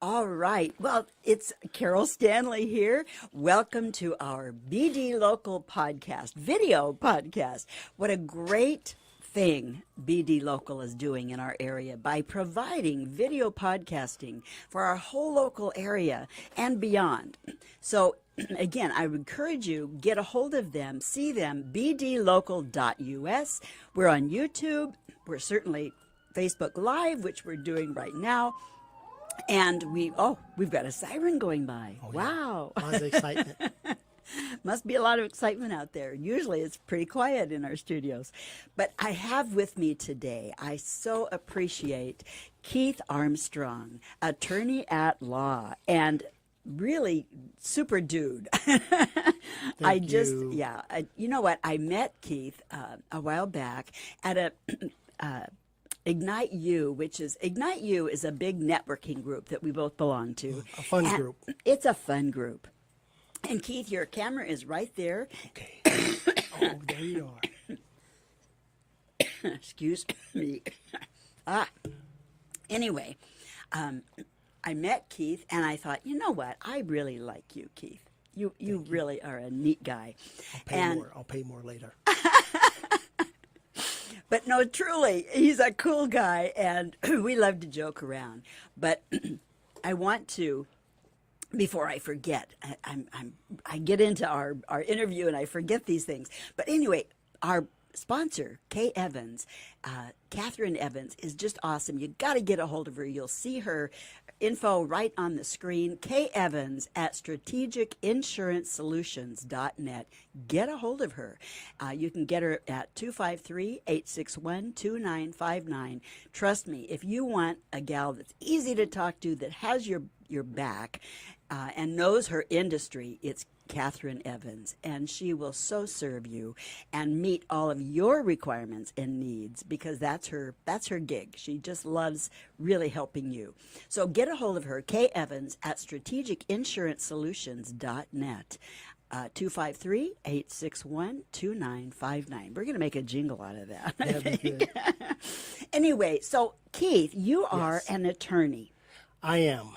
All right. Well, it's Carol Stanley here. Welcome to our BD Local podcast, video podcast. What a great thing BD Local is doing in our area by providing video podcasting for our whole local area and beyond. So again, I would encourage you, get a hold of them, see them, bdlocal.us. We're on YouTube. We're certainly Facebook Live, which we're doing right now. And we've got a siren going by. Oh, wow. Yeah. Lots of excitement. Must be a lot of excitement out there. Usually it's pretty quiet in our studios. But I have with me today, I so appreciate Keith Armstrong, attorney at law, and really super dude. You know what? I met Keith a while back at a Ignite U is a big networking group that we both belong to. A fun group. It's a fun group. And Keith, your camera is right there. Okay. Oh, there you are. Excuse me. Anyway, I met Keith and I thought, you know what? I really like you, Keith. You really are a neat guy. I'll pay more later. But no, truly, he's a cool guy, and we love to joke around. But I want to, before I forget, I get into our interview and I forget these things. But anyway, our sponsor, Catherine Evans, is just awesome. You got to get a hold of her. You'll see her info right on the screen. Kay Evans at strategicinsuranceSolutions.net. Get a hold of her. You can get her at 253-861-2959. Trust me, if you want a gal that's easy to talk to, that has your back, and knows her industry, it's Catherine Evans, and she will so serve you and meet all of your requirements and needs, because that's her gig. She just loves really helping you. So get a hold of her, Kay Evans at strategicinsuranceSolutions.net. 253-861-2959. We're going to make a jingle out of that, I think. Anyway, so Keith, you are an attorney. I am.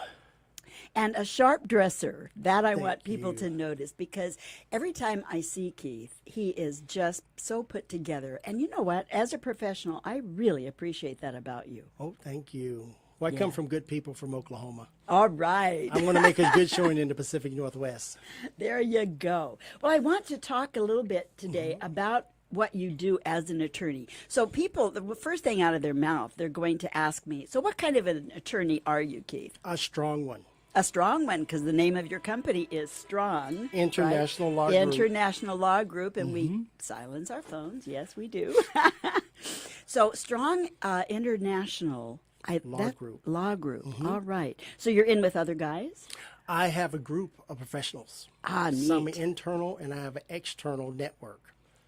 And a sharp dresser. That I Thank want people you. to notice, because every time I see Keith, he is just so put together. And you know what? As a professional, I really appreciate that about you. Oh, thank you. Well, I come from good people from Oklahoma. All right. I want to make a good showing in the Pacific Northwest. There you go. Well, I want to talk a little bit today about what you do as an attorney. So people, the first thing out of their mouth, they're going to ask me, so what kind of an attorney are you, Keith? A strong one. A strong one, because the name of your company is Strong. International Law Group. International Law Group, and we silence our phones. Yes, we do. So Strong International Law Group. Law Group. All right. So you're in with other guys? I have a group of professionals. Neat. Some internal, and I have an external network.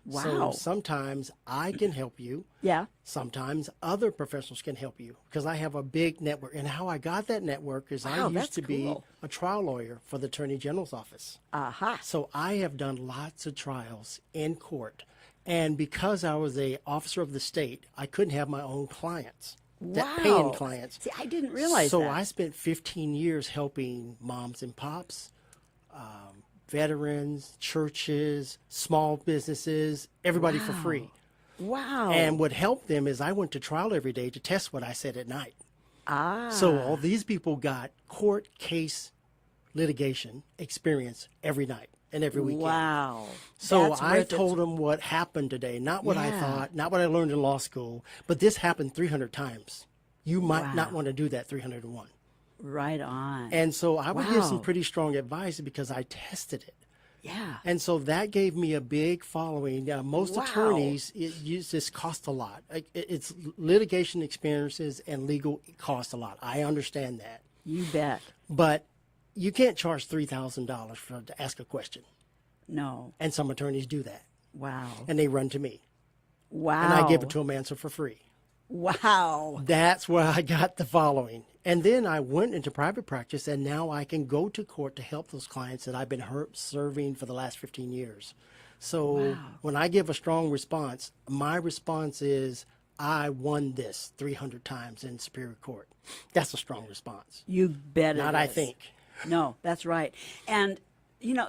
Wow. So sometimes I can help you. Yeah. Sometimes other professionals can help you, because I have a big network. And how I got that network is I used to be a trial lawyer for the Attorney General's office. Aha. So I have done lots of trials in court. And because I was an officer of the state, I couldn't have my own clients, paying clients. See, I didn't realize so that. So I spent 15 years helping moms and pops, veterans, churches, small businesses, everybody for free. Wow. And what helped them is I went to trial every day to test what I said at night. Ah. So all these people got court case litigation experience every night and every weekend. Wow. So That's I worth told it. them what happened today, not what I Yeah. thought, not what I learned in law school, but this happened 300 times. You might not want to do that 301. Right on. And so I would give some Wow. pretty strong advice because I tested it. Yeah. And so that gave me a big following. Most Wow. attorneys, this cost a lot. It's litigation experiences and legal cost a lot. I understand that. You bet. But you can't charge $3,000 to ask a question. No. And some attorneys do that. Wow. And they run to me. Wow. And I give it to them answer for free. Wow. That's where I got the following. And then I went into private practice, and now I can go to court to help those clients that I've been serving for the last 15 years. So when I give a strong response, my response is I won this 300 times in Superior Court. That's a strong response. You bet it Not is. I think. No, that's right. And,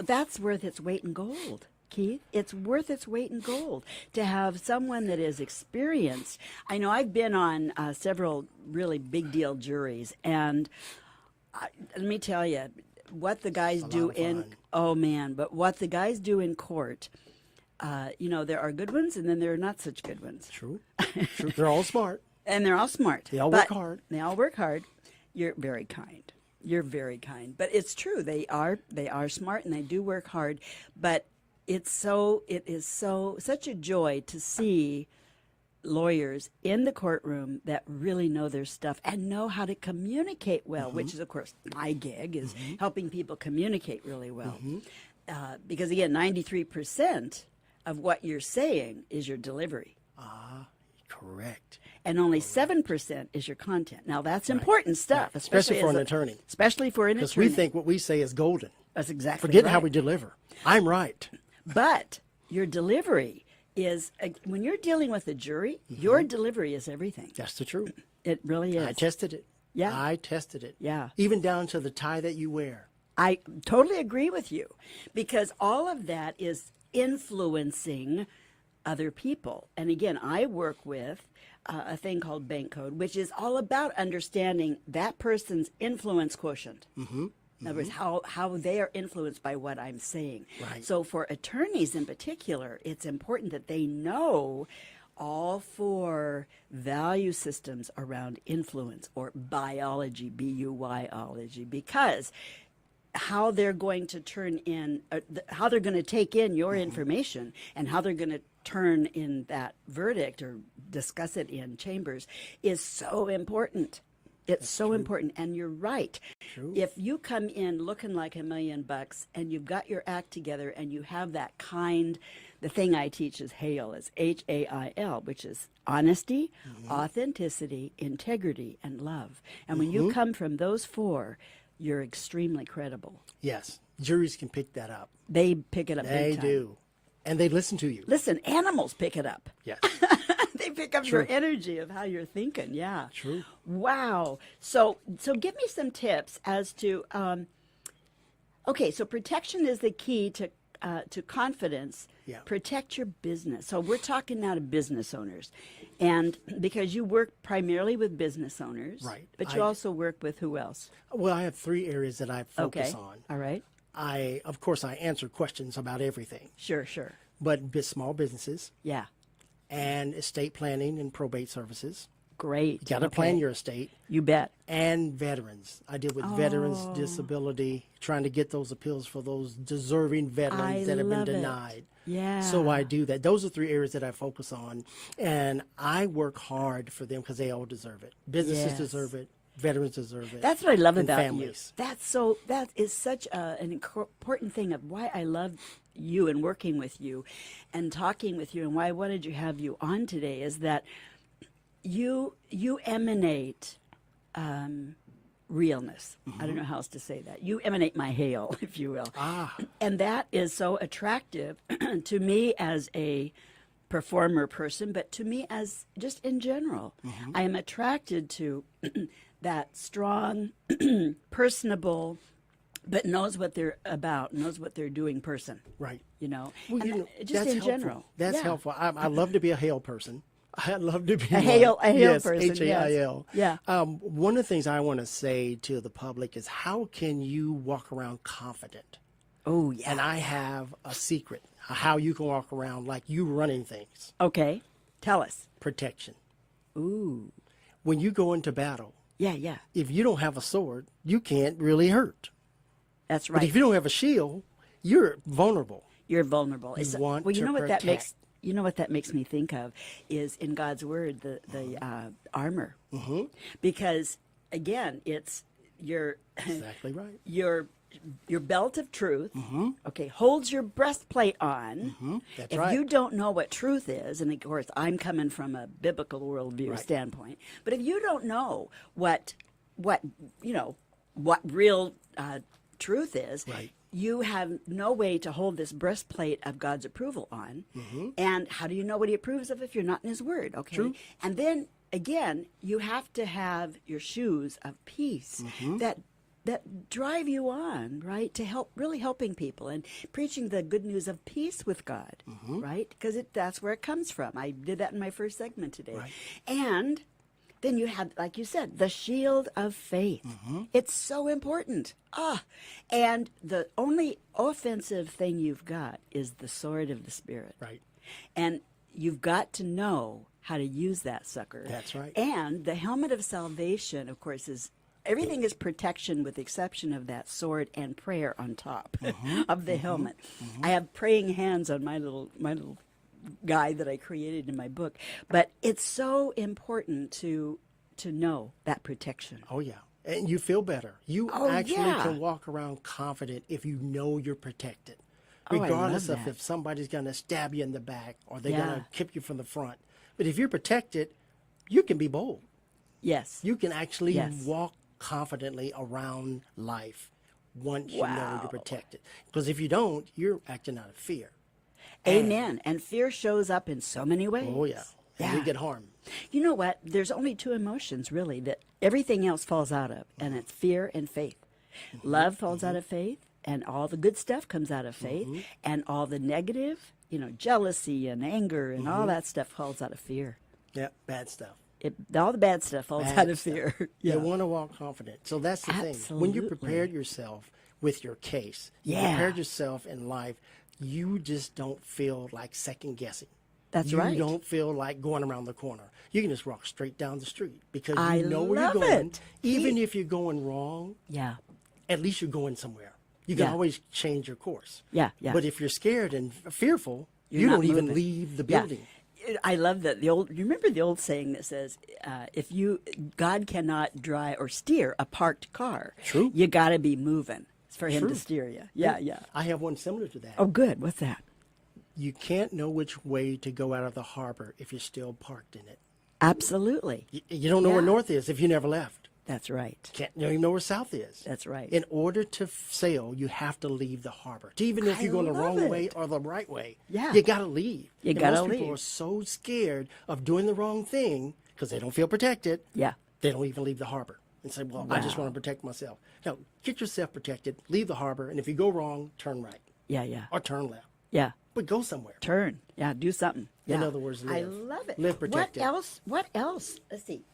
that's worth its weight in gold, Keith. It's worth its weight in gold to have someone that is experienced. I know I've been on several really big deal juries, and let me tell you, what the guys do but what the guys do in court, there are good ones and then there are not such good ones. True. They're all smart. And they're all smart. They all work hard. They all work hard. You're very kind. You're very kind. But it's true. They are smart and they do work hard. But it is such a joy to see lawyers in the courtroom that really know their stuff and know how to communicate well, which is, of course, my gig is helping people communicate really well. Because, again, 93% of what you're saying is your delivery. Correct. And only 7% is your content. Now, that's important stuff. Right. Especially for an attorney. Especially for an attorney. Because we think what we say is golden. That's exactly Forget right. how we deliver. I'm right. But your delivery is, when you're dealing with a jury, your delivery is everything. That's the truth. It really is. I tested it. Yeah. I tested it. Yeah. Even down to the tie that you wear. I totally agree with you, because all of that is influencing other people. And again, I work with a thing called bank code, which is all about understanding that person's influence quotient. In other words, how they are influenced by what I'm saying. Right. So for attorneys in particular, it's important that they know all four value systems around influence, or biology, B-U-Y-ology, because how they're going to how they're going to take in your information and how they're going to turn in that verdict or discuss it in chambers is so important. It's so important. And you're right. True. If you come in looking like $1,000,000 and you've got your act together and you have that the thing I teach is HAIL, is HAIL, which is honesty, authenticity, integrity, and love. And when you come from those four, you're extremely credible. Yes. Juries can pick that up. They pick it up They big time. do. And they listen to you. Listen, animals pick it up. Yes. They pick up your energy of how you're thinking. Yeah. True. Wow. So give me some tips as to, okay, so protection is the key to confidence. Yeah. Protect your business. So we're talking now to business owners. And because you work primarily with business owners. Right. But you also work with who else? Well, I have 3 areas that I focus Okay. on. All right. Of course, I answer questions about everything, Sure. but small businesses Yeah. and estate planning and probate services. Great. You got to plan your estate. You bet. And veterans. I deal with veterans, disability, trying to get those appeals for those deserving veterans that have been love it. denied. Yeah. So I do that. Those are 3 areas that I focus on. And I work hard for them because they all deserve it. Businesses Yes. deserve it. Veterans deserve it. That's what I love and about families. you. That is such an important thing of why I love you and working with you and talking with you, and why I wanted to have you on today is that you emanate realness. I don't know how else to say that. You emanate my hail, if you will. And that is so attractive to me as a performer person, but to me as just in general. I am attracted to that strong, personable, but knows what they're about, knows what they're doing person. Right. Well, Well, just that's in helpful. general. That's Yeah. helpful. I love to be a hail person. I love to be A hail yes, person, yes. HAIL. Yeah. One of the things I want to say to the public is, how can you walk around confident? Oh, yeah. And I have a secret how you can walk around like you running things. Okay. Tell us. Protection. Ooh. When you go into battle, Yeah. if you don't have a sword, you can't really hurt. That's But right. if you don't have a shield, you're vulnerable. You're vulnerable. want well, you to know what that makes. protect. You know what that makes me think of is in God's word the armor, because again it's your Exactly right. your belt of truth. Okay, holds your breastplate on. That's if right. you don't know what truth is, and of course I'm coming from a biblical worldview standpoint, but if you don't know what real truth is, Right. you have no way to hold this breastplate of God's approval on. And how do you know what he approves of if you're not in his word? Okay. True. And then again, you have to have your shoes of peace that drive you on, right? To really helping people and preaching the good news of peace with God, right? Because that's where it comes from. I did that in my first segment today. Right. And then you have, like you said, the shield of faith. It's so important. And the only offensive thing you've got is the sword of the Spirit. Right. And you've got to know how to use that sucker. That's right. And the helmet of salvation, of course, is everything is protection with the exception of that sword and prayer on top of the helmet. I have praying hands on my little guy that I created in my book. But it's so important to know that protection. Oh, yeah. And you feel better. You actually can walk around confident if you know you're protected. Regardless of if somebody's going to stab you in the back or they're going to kick you from the front. But if you're protected, you can be bold. Yes. You can actually walk confidently around life once you know you're protected. Because if you don't, you're acting out of fear. Amen. And fear shows up in so many ways. Oh, yeah. And we get harmed. You know what? There's only two emotions, really, that everything else falls out of, and it's fear and faith. Love falls out of faith, and all the good stuff comes out of faith, and all the negative, jealousy and anger and all that stuff falls out of fear. Yeah, bad stuff. All the bad stuff falls out of fear. You want to walk confident. So that's the thing. When you prepared yourself with your case, you prepared yourself in life, you just don't feel like second guessing. That's right. You don't feel like going around the corner. You can just walk straight down the street because you know where love you're going. it. Even if you're going wrong, at least you're going somewhere. You can always change your course. But if you're scared and fearful, you don't even leave the building. I love that. You remember the old saying that says, God cannot drive or steer a parked car. True. You got to be moving for him to steer you. Yeah. I have one similar to that. Oh, good. What's that? You can't know which way to go out of the harbor if you're still parked in it. Absolutely. You don't know where north is if you never left. That's right. You don't even know where south is. That's right. In order to sail, you have to leave the harbor. Even if you're going the wrong way or the right way, you got to leave. You got to leave. Most people are so scared of doing the wrong thing because they don't feel protected. Yeah. They don't even leave the harbor and say, well, I just want to protect myself. No, get yourself protected, leave the harbor, and if you go wrong, turn right. Yeah. Or turn left. Yeah. But go somewhere. Turn. Yeah, do something. Yeah. In other words, live. I love it. Live protected. What else? Let's see.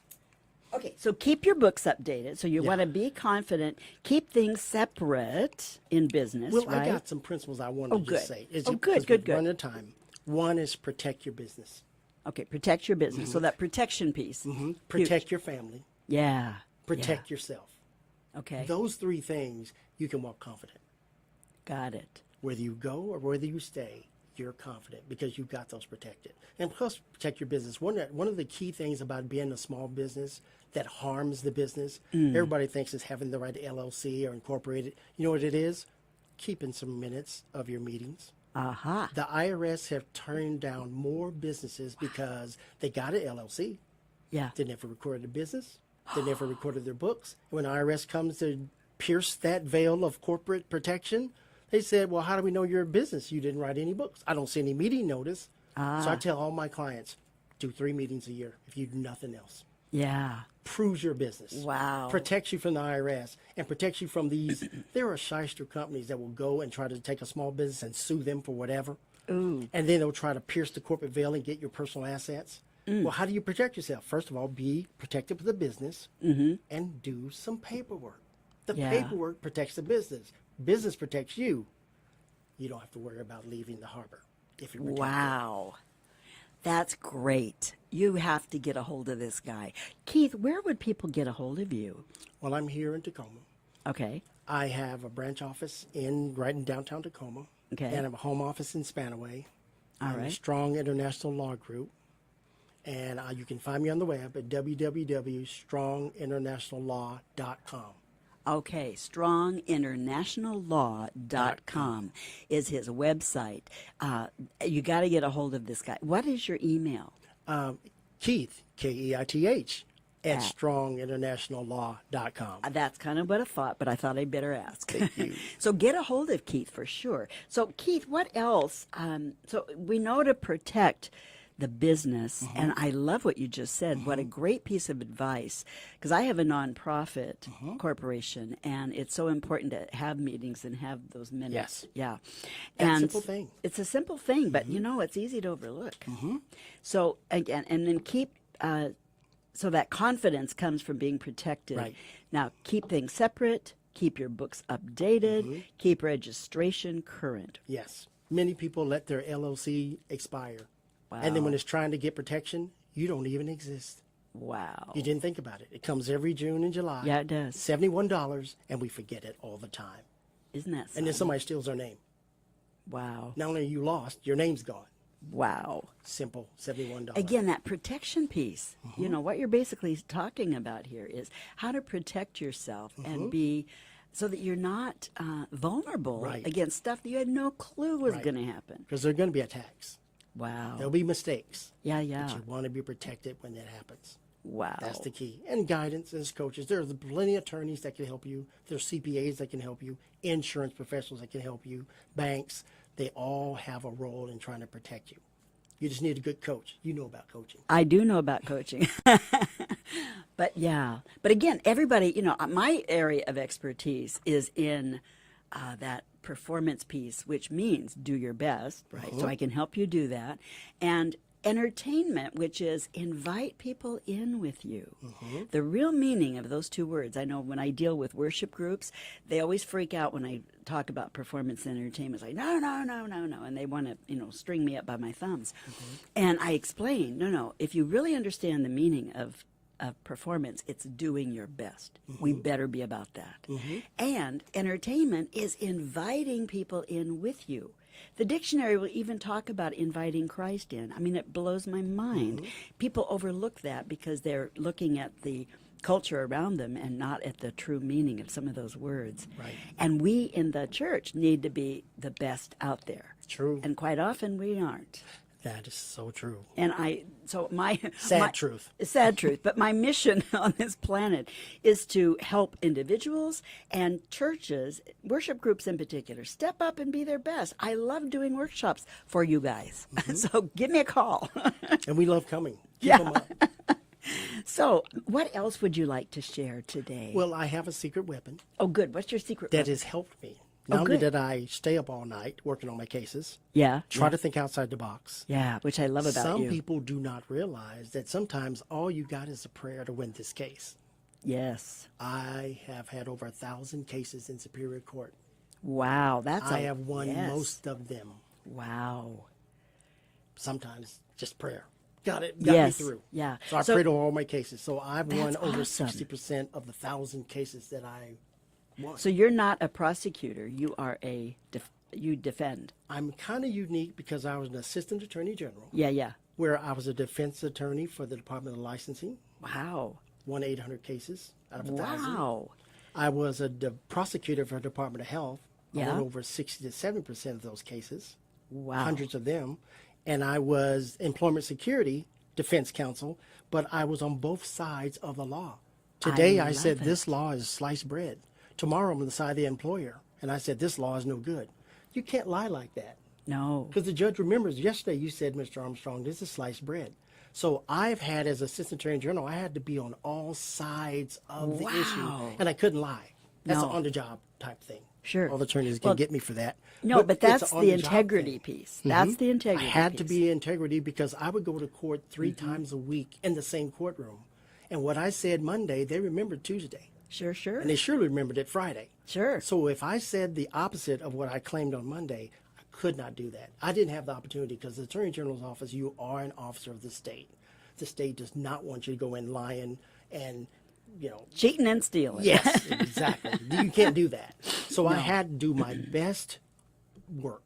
Okay, so keep your books updated. So you want to be confident. Keep things separate in business, well, right? I got some principles I wanted to just say. Good. Run out of time. One is protect your business. Okay, protect your business. So that protection piece. Protect your family. Yeah. Protect yourself. Okay. Those three things, you can walk confident. Got it. Whether you go or whether you stay, you're confident because you've got those protected. And plus, protect your business. One of the key things about being a small business that harms the business, everybody thinks is having the right LLC or incorporated. You know what it is? Keeping some minutes of your meetings. The IRS have turned down more businesses because they got an LLC. Yeah. They never recorded a business. They never recorded their books. And when IRS comes to pierce that veil of corporate protection, they said, well, how do we know you're a business? You didn't write any books. I don't see any meeting notice. So I tell all my clients, do 3 meetings a year if you do nothing else. Yeah. Proves your business. Wow. Protects you from the IRS and protects you from these. There are shyster companies that will go and try to take a small business and sue them for whatever. Ooh. And then they'll try to pierce the corporate veil and get your personal assets. Well, how do you protect yourself? First of all, be protected with the business and do some paperwork. The paperwork protects the business. Business protects you. You don't have to worry about leaving the harbor if you're protected. Wow. That's great. You have to get a hold of this guy. Keith, where would people get a hold of you? Well, I'm here in Tacoma. Okay. I have a branch office right in downtown Tacoma. Okay. And I have a home office in Spanaway. All I'm a right. Strong International Law Group. And you can find me on the web at www.stronginternationallaw.com. Okay, stronginternationallaw.com is his website. You got to get a hold of this guy. What is your email? Keith, Keith, at stronginternationallaw.com. That's kind of what I thought, but I thought I'd better ask. Thank you. So get a hold of Keith for sure. So Keith, what else? So we know to protect the business, and I love what you just said. What a great piece of advice, because I have a nonprofit corporation, and it's so important to have meetings and have those minutes. Yes. Yeah. That's a And simple thing. it's a simple thing, but you know, it's easy to overlook. So again, and then keep, so that confidence comes from being protected. Right. Now, keep things separate, keep your books updated, keep registration current. Yes. Many people let their LLC expire. Wow. And then when it's trying to get protection, you don't even exist. Wow. You didn't think about it. It comes every June and July. Yeah, it does. $71, and we forget it all the time. Isn't that And something? then somebody steals our name. Wow. Not only are you lost, your name's gone. Wow. Simple, $71. Again, that protection piece, you know, what you're basically talking about here is how to protect yourself and be so that you're not vulnerable Right. against stuff that you had no clue was Right. going to happen. Because there are going to be attacks. Wow. There'll be mistakes. Yeah, yeah. But you want to be protected when that happens. Wow. That's the key. And guidance as coaches. There's plenty of attorneys that can help you. There's CPAs that can help you. Insurance professionals that can help you. Banks. They all have a role in trying to protect you. You just need a good coach. You know about coaching. I do know about coaching. But yeah. But again, everybody, you know, my area of expertise is in that performance piece, which means do your best, right? So I can help you do that. And entertainment, which is invite people in with you. The real meaning of those two words, I know when I deal with worship groups, they always freak out when I talk about performance and entertainment. It's like, no, no, no, no, no. And they want to, you know, string me up by my thumbs. And I explain, no, if you really understand the meaning of performance, it's doing your best. We better be about that. And entertainment is inviting people in with you. The dictionary will even talk about inviting Christ in. I mean, it blows my mind. People overlook that because they're looking at the culture around them and not at the true meaning of some of those words. Right. And we in the church need to be the best out there. True. And quite often we aren't. That is so true. And my Truth. Sad truth. But my mission on this planet is to help individuals and churches, worship groups in particular, step up and be their best. I love doing workshops for you guys. So give me a call. And we love coming. Keep Yeah. them up. So what else would you like to share today? Well, I have a secret weapon Oh, good. What's your secret that weapon? has helped me. Not only good. did I stay up all night working on my cases, Yeah. try to think outside the box. Yeah, which I love about Some you. people do not realize that sometimes all you got is a prayer to win this case. Yes. I have had over 1,000 cases in Superior Court. Wow. That's I have won yes. most of them. Wow. Sometimes just prayer. Got me Yes. through. Yeah. So I So- prayed on all my cases. So I've won That's over awesome. 60% of the 1,000 cases that I won. So you're not a prosecutor. You are you defend. I'm kind of unique because I was an assistant attorney general, Yeah, yeah. where I was a defense attorney for the Department of Licensing, Wow. won 800 cases out of 1,000. Wow. I was a prosecutor for the Department of Health. I Yeah. won over 60 to 7% of those cases, Wow. hundreds of them. And I was employment security defense counsel, but I was on both sides of the law. Today I said love this law is sliced bread. Tomorrow I'm on the side of the employer, and I said this law is no good. You can't lie like that. No. Because the judge remembers yesterday you said, Mr. Armstrong, this is sliced bread. So I've had, as assistant attorney general, I had to be on all sides of the issue, Wow. and I couldn't lie. That's No. an on-the-job type thing. Sure. All the attorneys can Well, get me for that. No, but it's that's an the on-the-job integrity thing. piece. That's the I integrity had to piece. be integrity because I would go to court 3 times a week in the same courtroom. And what I said Monday, they remembered Tuesday. Sure, sure. And they surely remembered it Friday. Sure. So if I said the opposite of what I claimed on Monday, I could not do that. I didn't have the opportunity because the Attorney General's office, you are an officer of the state. The state does not want you to go in lying and, Cheating and stealing. yes, exactly. You can't do that. So I had to do my best work.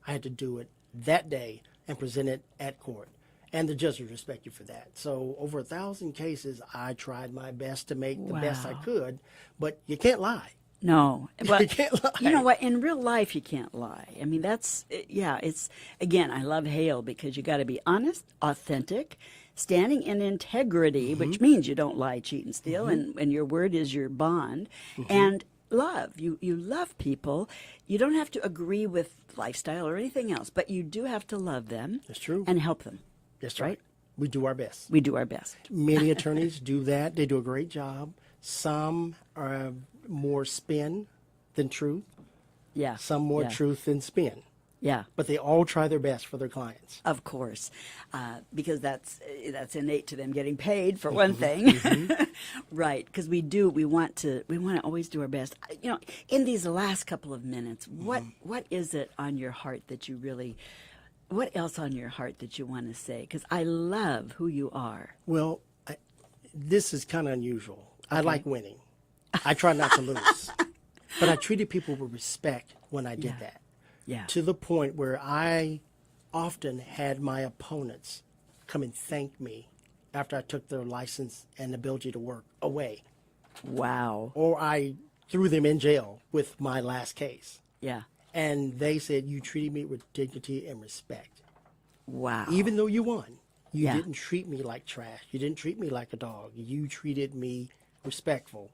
I had to do it that day and present it at court. And the judge would respect you for that. So over 1,000 cases, I tried my best to make the best I Wow. could, but you can't lie. No. But You can't lie. you know what? In real life, you can't lie. I mean, it's, again, I love Hale because you got to be honest, authentic, standing in integrity, which means you don't lie, cheat, and steal, and your word is your bond, and love. You love people. You don't have to agree with lifestyle or anything else, but you do have to love them. That's true. And help them. That's right. We do our best. We do our best. Many attorneys do that. They do a great job. Some are more spin than truth. Yeah. Some more truth than spin. Yeah. But they all try their best for their clients. Of course, because that's innate to them getting paid for one thing, right? Because we want to always do our best. You know, in these last couple of minutes, what is it on your heart that you really? What else on your heart that you want to say? Because I love who you are. Well, this is kind of unusual. I like winning. I try not to lose, but I treated people with respect when I did that. Yeah. To the point where I often had my opponents come and thank me after I took their license and ability to work away. Wow. Or I threw them in jail with my last case. Yeah. And they said, you treated me with dignity and respect. Wow. Even though you won, you didn't treat me like trash. You didn't treat me like a dog. You treated me respectful.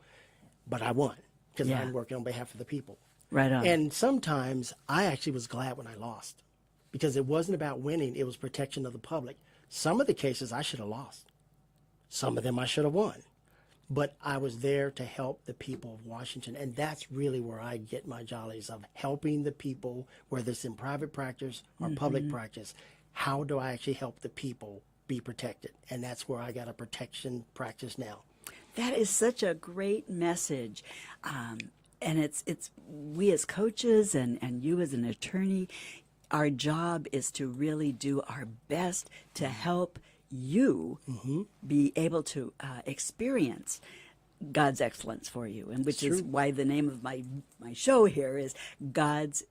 But I won because I'm working on behalf of the people. Right on. And sometimes I actually was glad when I lost because it wasn't about winning. It was protection of the public. Some of the cases I should have lost. Some of them I should have won. But I was there to help the people of Washington. And that's really where I get my jollies of helping the people, whether it's in private practice or public practice. How do I actually help the people be protected? And that's where I got a protection practice now. That is such a great message. And it's we as coaches and you as an attorney, our job is to really do our best to help you be able to experience God's excellence for you, and which is why the name of my show here is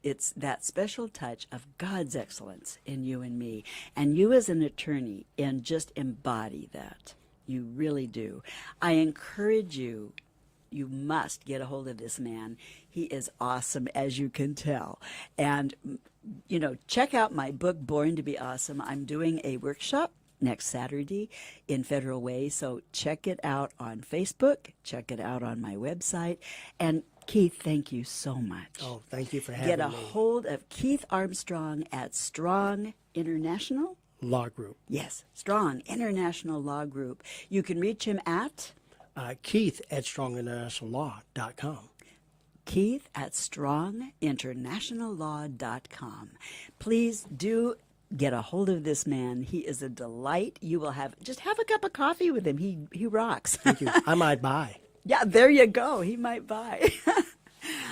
it's that special touch of God's excellence in you and me. And you as an attorney and just embody that. You really do. I encourage you. You must get a hold of this man. He is awesome, as you can tell. And, you know, check out my book, Born to Be Awesome. I'm doing a workshop next Saturday in Federal Way. So check it out on Facebook. Check it out on my website. And Keith, thank you so much. Oh, thank you for having me. Get a hold of Keith Armstrong at Strong International Law Group. Yes, Strong International Law Group. You can reach him at Keith at stronginternationallaw.com. Keith at stronginternationallaw.com. Please do get a hold of this man. He is a delight. You will have a cup of coffee with him. He rocks. Thank you. I might buy. Yeah, there you go. He might buy.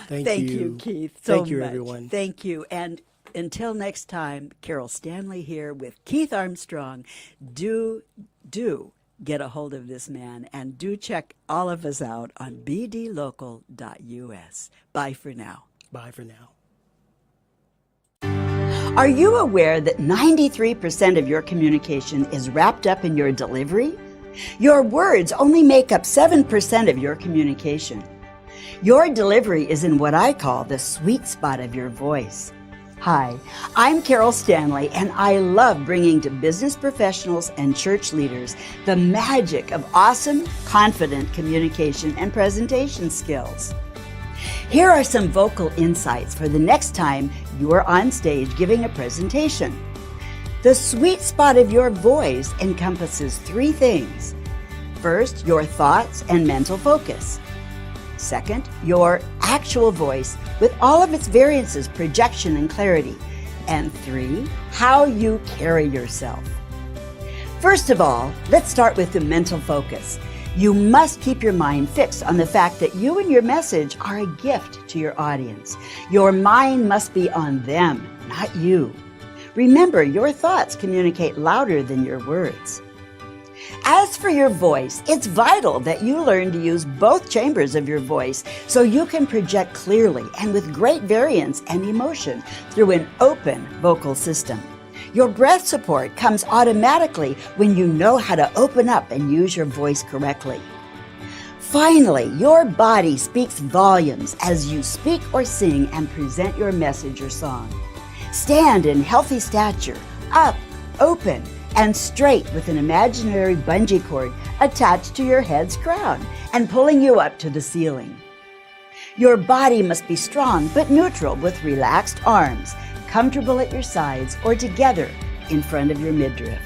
Thank you, Keith. Thank you, everyone. Thank you. And until next time, Carol Stanley here with Keith Armstrong. Do get a hold of this man, and do check all of us out on bdlocal.us. Bye for now. Bye for now. Are you aware that 93% of your communication is wrapped up in your delivery? Your words only make up 7% of your communication. Your delivery is in what I call the sweet spot of your voice. Hi, I'm Carol Stanley, and I love bringing to business professionals and church leaders the magic of awesome, confident communication and presentation skills. Here are some vocal insights for the next time you are on stage giving a presentation. The sweet spot of your voice encompasses 3 things. First, your thoughts and mental focus. Second, your actual voice with all of its variances, projection, and clarity. And 3, how you carry yourself. First of all, let's start with the mental focus. You must keep your mind fixed on the fact that you and your message are a gift to your audience. Your mind must be on them, not you. Remember, your thoughts communicate louder than your words. As for your voice, it's vital that you learn to use both chambers of your voice so you can project clearly and with great variance and emotion through an open vocal system. Your breath support comes automatically when you know how to open up and use your voice correctly. Finally, your body speaks volumes as you speak or sing and present your message or song. Stand in healthy stature, up, open, and straight with an imaginary bungee cord attached to your head's crown and pulling you up to the ceiling. Your body must be strong but neutral with relaxed arms, comfortable at your sides or together in front of your midriff.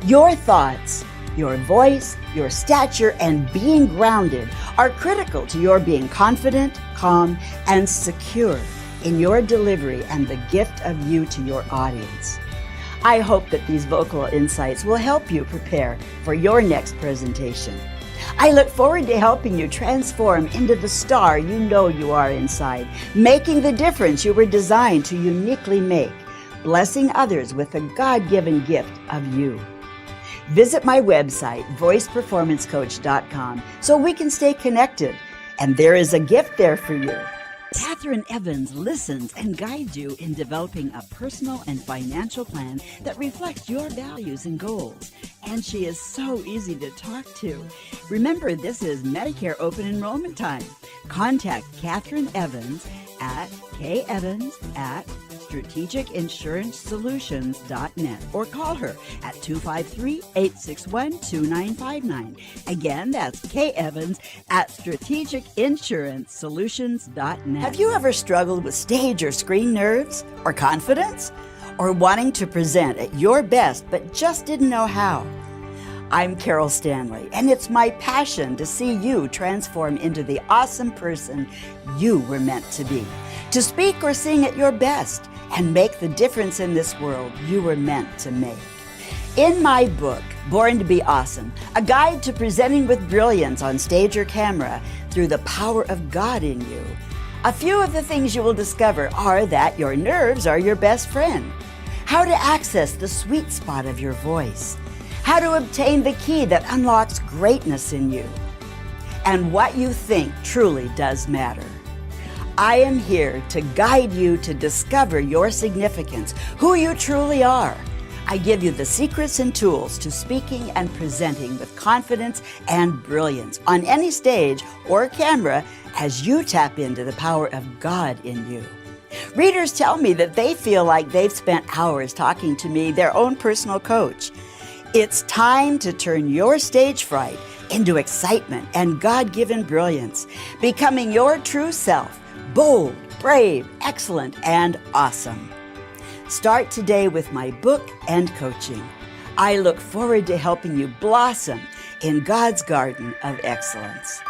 Your thoughts, your voice, your stature, and being grounded are critical to your being confident, calm, and secure in your delivery and the gift of you to your audience. I hope that these vocal insights will help you prepare for your next presentation. I look forward to helping you transform into the star you know you are inside, making the difference you were designed to uniquely make, blessing others with the God-given gift of you. Visit my website, voiceperformancecoach.com, so we can stay connected. And there is a gift there for you. Catherine Evans listens and guides you in developing a personal and financial plan that reflects your values and goals. And she is so easy to talk to. Remember, this is Medicare open enrollment time. Contact Catherine Evans at kevans@strategicinsuranceSolutions.net or call her at 253-861-2959. Again, that's kevans@strategicinsuranceSolutions.net. Have you ever struggled with stage or screen nerves or confidence? Or wanting to present at your best but just didn't know how? I'm Carol Stanley, and it's my passion to see you transform into the awesome person you were meant to be, to speak or sing at your best, and make the difference in this world you were meant to make. In my book, Born to Be Awesome, a guide to presenting with brilliance on stage or camera through the power of God in you, a few of the things you will discover are that your nerves are your best friend, how to access the sweet spot of your voice, how to obtain the key that unlocks greatness in you, and what you think truly does matter. I am here to guide you to discover your significance, who you truly are. I give you the secrets and tools to speaking and presenting with confidence and brilliance on any stage or camera as you tap into the power of God in you. Readers tell me that they feel like they've spent hours talking to me, their own personal coach. It's time to turn your stage fright into excitement and God-given brilliance, becoming your true self, bold, brave, excellent, and awesome. Start today with my book and coaching. I look forward to helping you blossom in God's garden of excellence.